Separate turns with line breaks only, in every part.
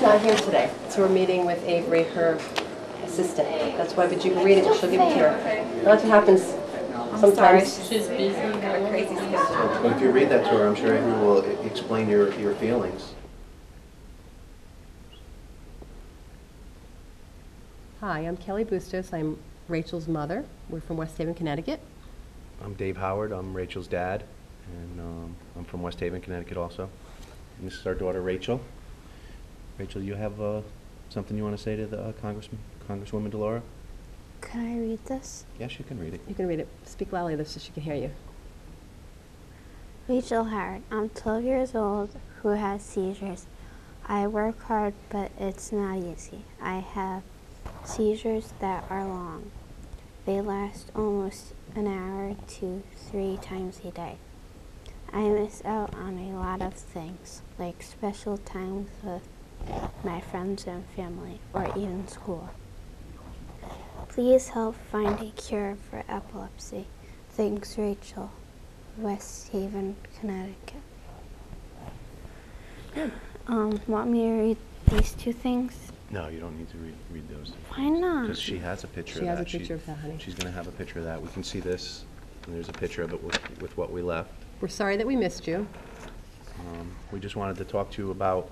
not here today, so we're meeting with Avery, her assistant. That's why, but you can read it, she'll give it to her. That's what happens sometimes.
She's busy, got a crazy schedule.
But if you read that to her, I'm sure Avery will explain your feelings.
Hi, I'm Kelly Bustos. I'm Rachel's mother. We're from West Haven, Connecticut.
I'm Dave Howard. I'm Rachel's dad, and I'm from West Haven, Connecticut also. And this is our daughter, Rachel. Rachel, you have something you want to say to the Congresswoman Delora?
Can I read this?
Yes, you can read it.
You can read it. Speak loudly so she can hear you.
Rachel Howard. I'm 12 years old who has seizures. I work hard, but it's not easy. I have seizures that are long. They last almost an hour to 3 times a day. I miss out on a lot of things, like special times with my friends and family, or even school. Please help find a cure for epilepsy. Thanks, Rachel. West Haven, Connecticut.
Good.
Want me to read these 2 things?
No, you don't need to read those.
Why not?
Because she has a picture of that.
She has a picture of that, honey.
She's going to have a picture of that. We can see this, and there's a picture of it with what we left.
We're sorry that we missed you.
We just wanted to talk to you about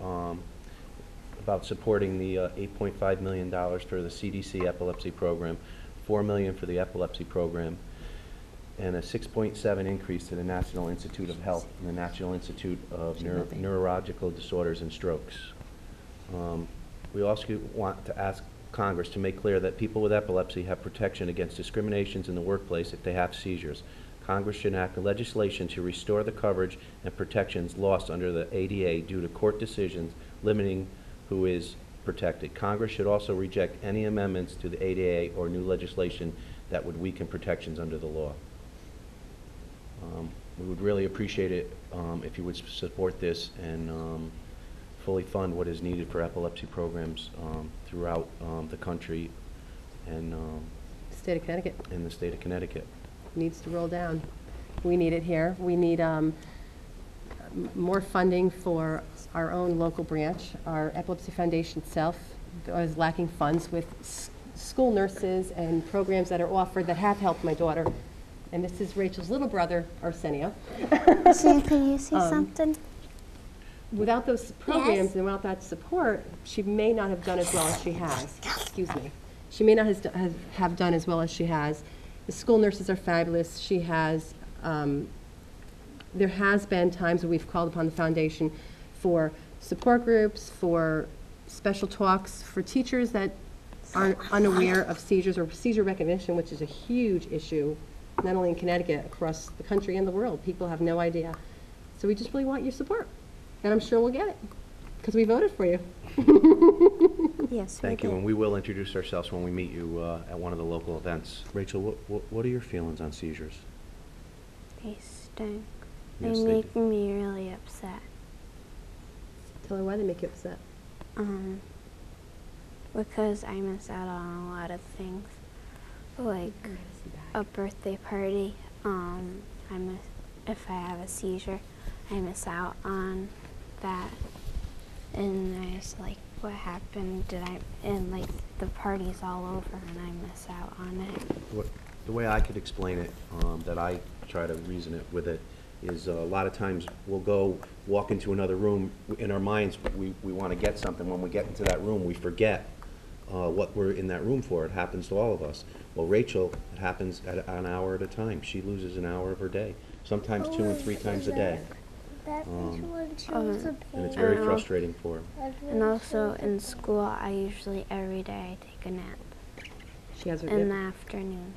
supporting the $8.5 million for the CDC epilepsy program, $4 million for the epilepsy program, and a 6.7 increase to the National Institute of Health and the National Institute of Neurological Disorders and Strokes. We also want to ask Congress to make clear that people with epilepsy have protection against discriminations in the workplace if they have seizures. Congress should enact legislation to restore the coverage and protections lost under the ADA due to court decisions limiting who is protected. Congress should also reject any amendments to the ADA or new legislation that would weaken protections under the law. We would really appreciate it if you would support this and fully fund what is needed for epilepsy programs throughout the country and
State of Connecticut.
in the state of Connecticut.
Needs to roll down. We need it here. We need more funding for our own local branch. Our Epilepsy Foundation itself is lacking funds with school nurses and programs that are offered that have helped my daughter. And this is Rachel's little brother, Arsenio.
So can you see something?
Without those programs and without that support, she may not have done as well as she has. Excuse me. She may not have done as well as she has. The school nurses are fabulous. She has, there has been times when we've called upon the foundation for support groups, for special talks, for teachers that are unaware of seizures or seizure recognition, which is a huge issue, not only in Connecticut, across the country and the world. People have no idea. So we just really want your support. And I'm sure we'll get it, because we voted for you.
Yes,
Thank you, and we will introduce ourselves when we meet you at one of the local events. Rachel, what are your feelings on seizures?
They stink.
Yes,
They
they
make me really upset.
Tell her why they make you upset.
Because I miss out on a lot of things, like a birthday party. If I have a seizure, I miss out on that. And there's like, what happened? And like the party's all over, and I miss out on it.
The way I could explain it, that I try to reason it with it, is a lot of times we'll go walk into another room. In our minds, we want to get something. When we get into that room, we forget what we're in that room for. It happens to all of us. Well, Rachel, it happens at an hour at a time. She loses an hour of her day, sometimes 2 and 3 times a day. And it's very frustrating for her.
And also in school, I usually every day I take a nap
She has her
in the afternoon.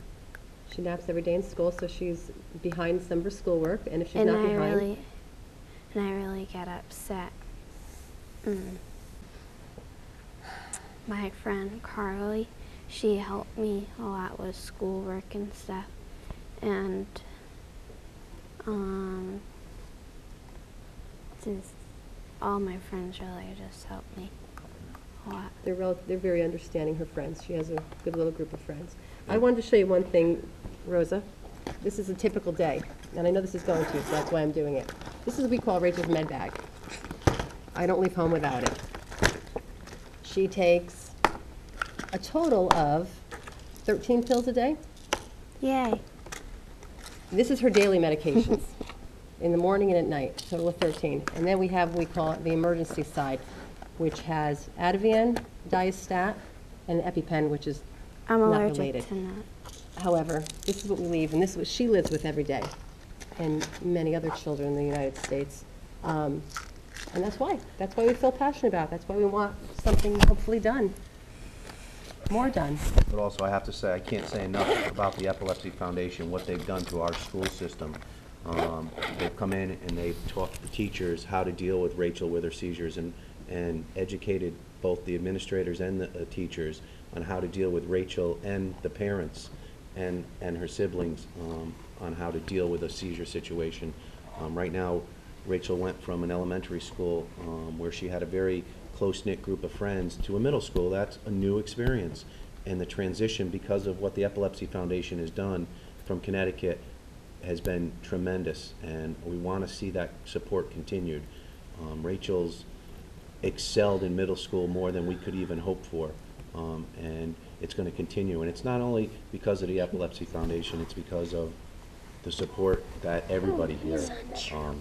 She naps every day in school, so she's behind some of her schoolwork, and if she's not behind...
And I really get upset. My friend Carly, she helped me a lot with schoolwork and stuff, and all my friends really just helped me a lot.
They're very understanding, her friends. She has a good little group of friends. I wanted to show you one thing, Rosa. This is a typical day, and I know this is going to, so that's why I'm doing it. This is what we call Rachel's med bag. I don't leave home without it. She takes a total of 13 pills a day.
Yay.
This is her daily medications, in the morning and at night, total of 13. And then we have, we call it the emergency side, which has Ativan, Diastat, and EpiPen, which is
I'm
not
allergic
related.
to nuts.
However, this is what we leave, and this is what she lives with every day, and many other children in the United States. And that's why. That's why we feel passionate about it. That's why we want something hopefully done, more done.
But also, I have to say, I can't say enough about the Epilepsy Foundation, what they've done to our school system. They've come in and they've taught the teachers how to deal with Rachel with her seizures, and educated both the administrators and the teachers on how to deal with Rachel and the parents and her siblings on how to deal with a seizure situation. Right now, Rachel went from an elementary school where she had a very close-knit group of friends to a middle school. That's a new experience. And the transition, because of what the Epilepsy Foundation has done from Connecticut, has been tremendous, and we want to see that support continued. Rachel's excelled in middle school more than we could even hope for, and it's going to continue. And it's not only because of the Epilepsy Foundation, it's because of the support that everybody here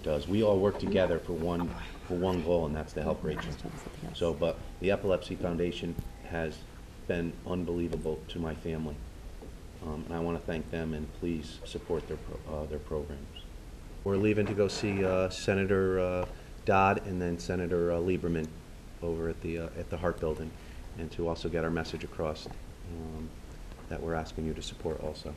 does. We all work together for one goal, and that's to help Rachel. So, but the Epilepsy Foundation has been unbelievable to my family, and I want to thank them, and please support their programs. We're leaving to go see Senator Dodd and then Senator Lieberman over at the Hart Building, and to also get our message across that we're asking you to support also.